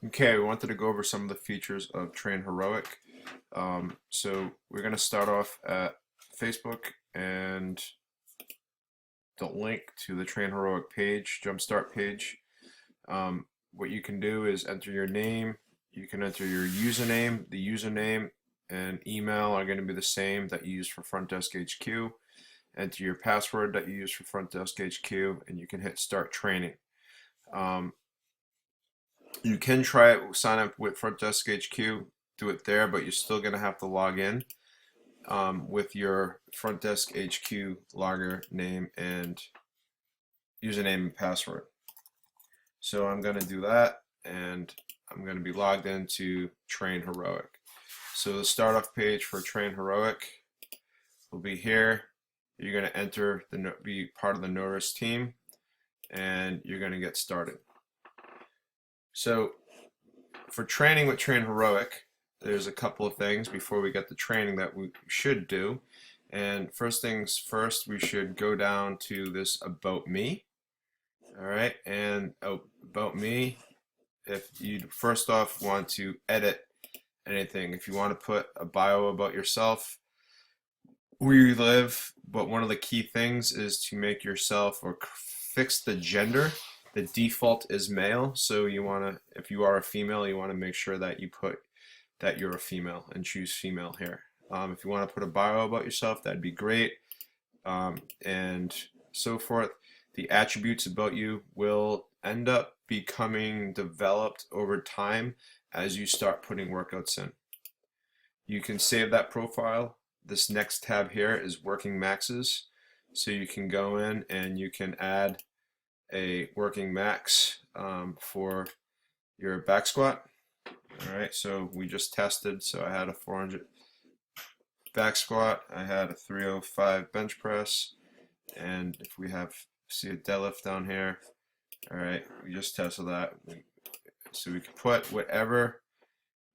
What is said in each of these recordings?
Okay, we wanted to go over some of the features of Train Heroic. So we're going to start off at Facebook and the link to the Train Heroic page, Jumpstart page. What you can do is enter your name. You can enter your username. The username and email are going to be the same that you use for Front Desk HQ. Enter your password that you use for Front Desk HQ, and you can hit Start Training. You can try it, sign up with Front Desk HQ, do it there, but you're still going to have to log in with your Front Desk HQ logger name and username and password. So I'm going to do that, and I'm going to be logged into Train Heroic. So the start off page for Train Heroic will be here. You're going to enter be part of the Norris team, and you're going to get started. So for training with Train Heroic, there's a couple of things before we get the training that we should do. And first things first, we should go down to this About Me. All right, and About Me, if you first off want to edit anything, if you want to put a bio about yourself, where you live, but one of the key things is to make yourself or fix the gender. The default is male, so you want to, if you are a female, you want to make sure that you put that you're a female and choose female here. If you want to put a bio about yourself, that'd be great, and so forth. The attributes about you will end up becoming developed over time as you start putting workouts in. You can save that profile. This next tab here is working maxes, so you can go in and you can add a working max for your back squat. All right, so we just tested, so I had a 400 back squat, I had a 305 bench press, and if we see a deadlift down here, all right, we just tested that. So we can put whatever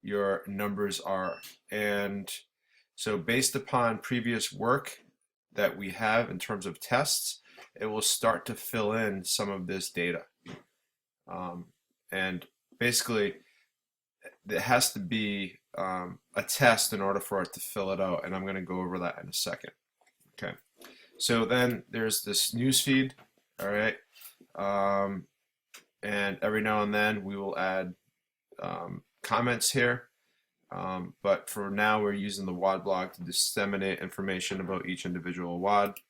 your numbers are, and so based upon previous work that we have in terms of tests, it will start to fill in some of this data. And basically, it has to be a test in order for it to fill it out, and I'm going to go over that in a second. Okay, so then there's this news feed, all right, and every now and then we will add comments here, but for now we're using the WOD blog to disseminate information about each individual WOD.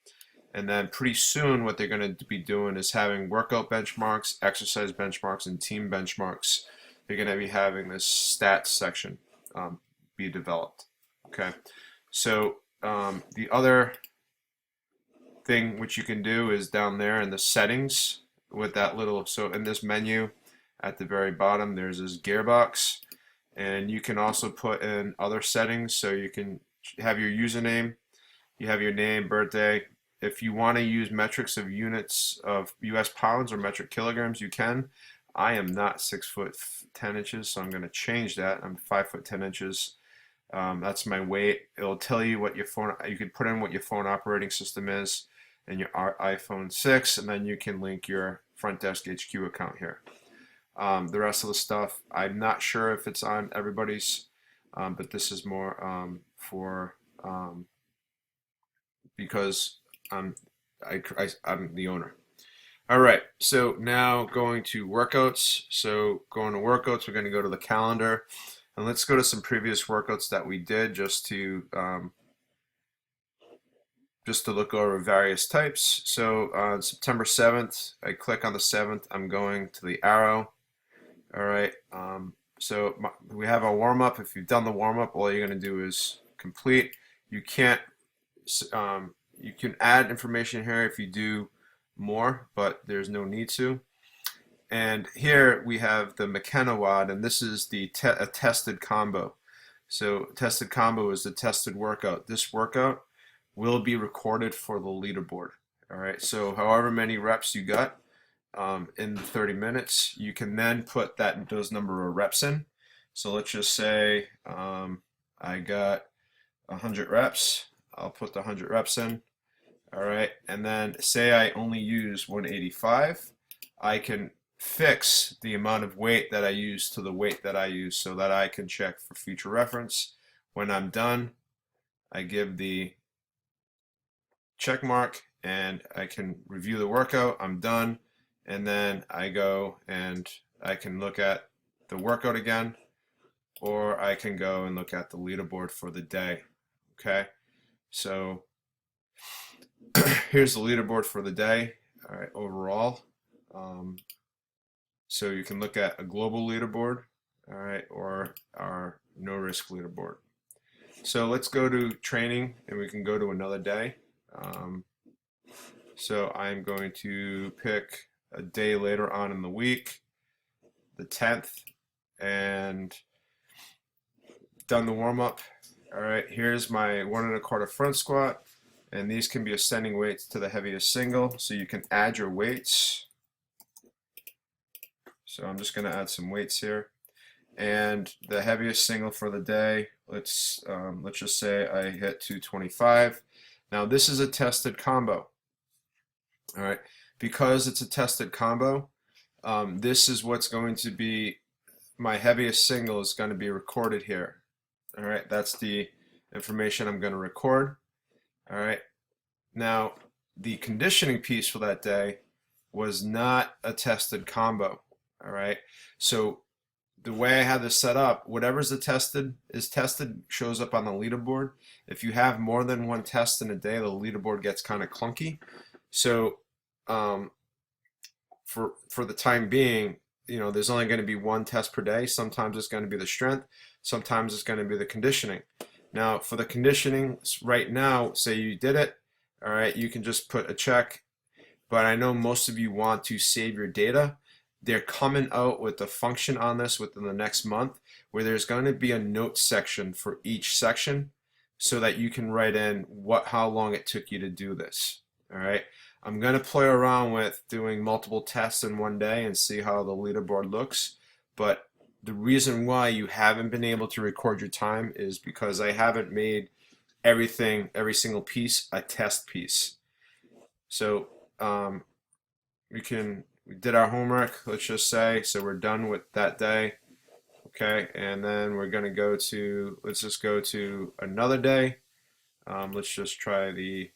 And then pretty soon what they're going to be doing is having workout benchmarks, exercise benchmarks, and team benchmarks. They're going to be having this stats section be developed. Okay, so the other thing which you can do is down there in the settings with that little, so in this menu at the very bottom there's this gearbox, and you can also put in other settings. So you can have your username, you have your name, birthday. If you want to use metrics of units of US pounds or metric kilograms, you can. I am not 6'10", so I'm going to change that. I'm 5'10". That's my weight. It'll tell you what your phone, you can put in what your phone operating system is and your iPhone 6, and then you can link your Front Desk HQ account here. The rest of the stuff, I'm not sure if it's on everybody's, but this is more for, because I'm the owner. All right, so now going to workouts. So going to workouts, we're going to go to the calendar, and let's go to some previous workouts that we did just to look over various types. So on September 7th, I click on the 7th. I'm going to the arrow. All right. So we have a warm up. If you've done the warm up, all you're going to do is complete. You can't. You can add information here if you do more, but there's no need to. And here we have the McKenna WOD, and this is the a tested combo. So tested combo is the tested workout. This workout will be recorded for the leaderboard. All right. So however many reps you got in 30 minutes, you can then put those number of reps in. So let's just say I got 100 reps. I'll put the 100 reps in. All right, and then say I only use 185, I can fix the amount of weight that I use to the weight that I use so that I can check for future reference. When I'm done, I give the check mark and I can review the workout. I'm done, and then I go and I can look at the workout again, or I can go and look at the leaderboard for the day. Okay, so here's the leaderboard for the day. All right, overall. So you can look at a global leaderboard, all right, or our no risk leaderboard. So let's go to training, and we can go to another day. So I'm going to pick a day later on in the week, the 10th, and done the warm-up. All right, here's my 1 1/4 front squat, and these can be ascending weights to the heaviest single, so you can add your weights. So I'm just going to add some weights here, and the heaviest single for the day, let's just say I hit 225. Now this is a tested combo. All right, because it's a tested combo, this is what's going to be my heaviest single is going to be recorded here. All right, that's the information I'm going to record. All right, now the conditioning piece for that day was not a tested combo. All right, so the way I had this set up, whatever's tested shows up on the leaderboard. If you have more than one test in a day, the leaderboard gets kind of clunky. So for the time being, you know, there's only going to be one test per day. Sometimes it's going to be the strength, sometimes it's going to be the conditioning. Now for the conditioning right now, say you did it, all right, you can just put a check, but I know most of you want to save your data. They're coming out with a function on this within the next month where there's going to be a notes section for each section so that you can write in how long it took you to do this. All right, I'm going to play around with doing multiple tests in one day and see how the leaderboard looks, but the reason why you haven't been able to record your time is because I haven't made every single piece a test piece. So we did our homework, let's just say, so we're done with that day. Okay, and then we're going to go to, let's just go to another day. Let's just try the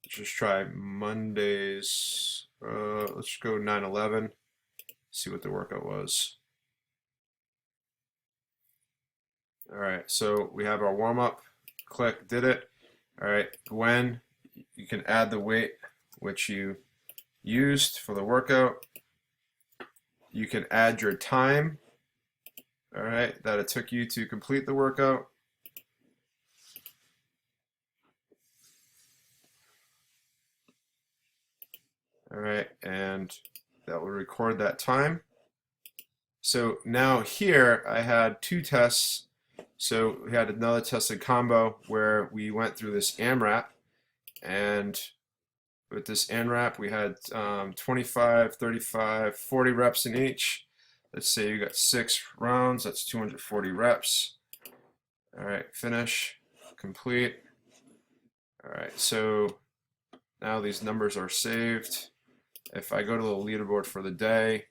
just try Mondays. Let's go 9/11. See what the workout was. All right, so we have our warm up. Click, did it. All right, when you can add the weight which you used for the workout. You can add your time. All right, that it took you to complete the workout. All right, and that will record that time. So now here I had two tests. So we had another tested combo where we went through this AMRAP, and with this AMRAP we had 25, 35, 40 reps in each. Let's say you got 6 rounds, that's 240 reps. All right, finish, complete. All right, so now these numbers are saved. If I go to the leaderboard for the day,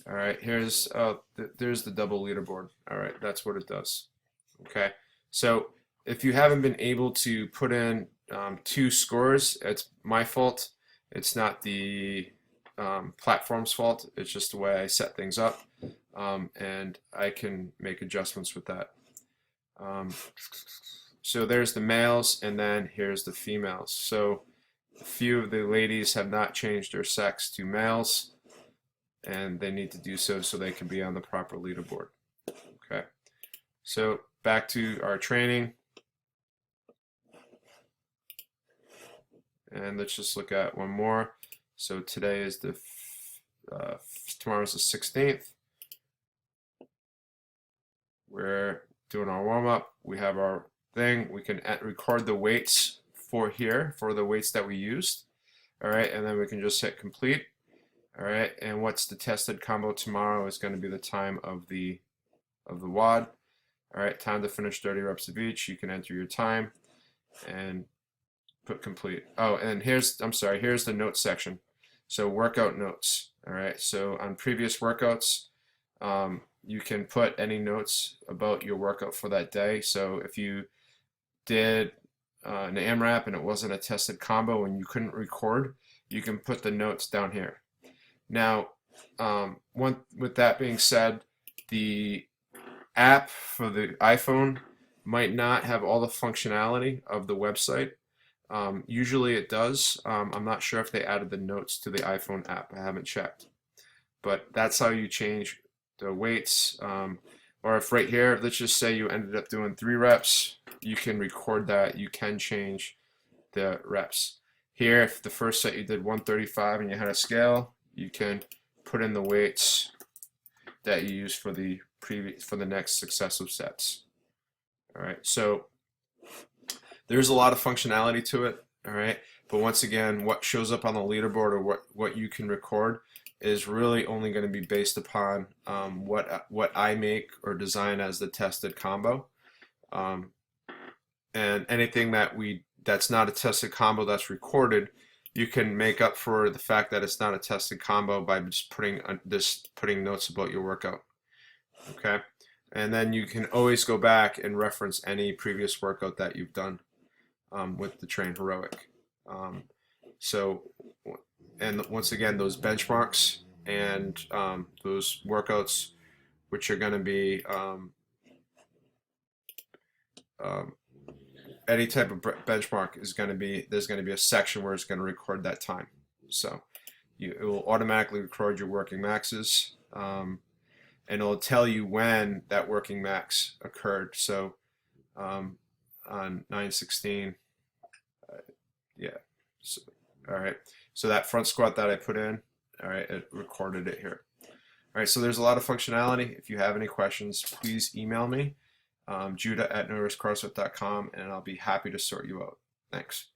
all right, there's the double leaderboard. All right, that's what it does. Okay, so if you haven't been able to put in 2 scores, it's my fault. It's not the platform's fault. It's just the way I set things up, and I can make adjustments with that. So there's the males, and then here's the females. So a few of the ladies have not changed their sex to males, and they need to do so they can be on the proper leaderboard. Okay, so back to our training, and let's just look at one more. So today is tomorrow's the 16th. We're doing our warm-up. We have our thing. We can record the weights for the weights that we used. All right, and then we can just hit complete. All right, and what's the tested combo tomorrow is going to be the time of the WOD. All right, time to finish 30 reps of each. You can enter your time, and put complete. Oh, and here's, I'm sorry, here's the notes section. So workout notes. All right. So on previous workouts, you can put any notes about your workout for that day. So if you did an AMRAP and it wasn't a tested combo and you couldn't record, you can put the notes down here. Now, with that being said, the app for the iPhone might not have all the functionality of the website. Usually it does. I'm not sure if they added the notes to the iPhone app. I haven't checked. But that's how you change the weights. Or if right here, let's just say you ended up doing 3 reps, you can record that. You can change the reps. Here, if the first set you did 135 and you had a scale, you can put in the weights that you use for the next successive sets. All right, so there's a lot of functionality to it. All right, but once again, what shows up on the leaderboard or what you can record is really only going to be based upon what I make or design as the tested combo, and anything that's not a tested combo that's recorded, you can make up for the fact that it's not a tested combo by just putting notes about your workout. Okay, and then you can always go back and reference any previous workout that you've done with the Train Heroic. So, and once again, those benchmarks and those workouts, which are going to be any type of benchmark, is going to be, there's going to be a section where it's going to record that time. So it will automatically record your working maxes, and it'll tell you when that working max occurred. So on 9/16, yeah. So, all right. So that front squat that I put in, all right, it recorded it here. All right. So there's a lot of functionality. If you have any questions, please email me, Judah@noticecrossfit.com, and I'll be happy to sort you out. Thanks.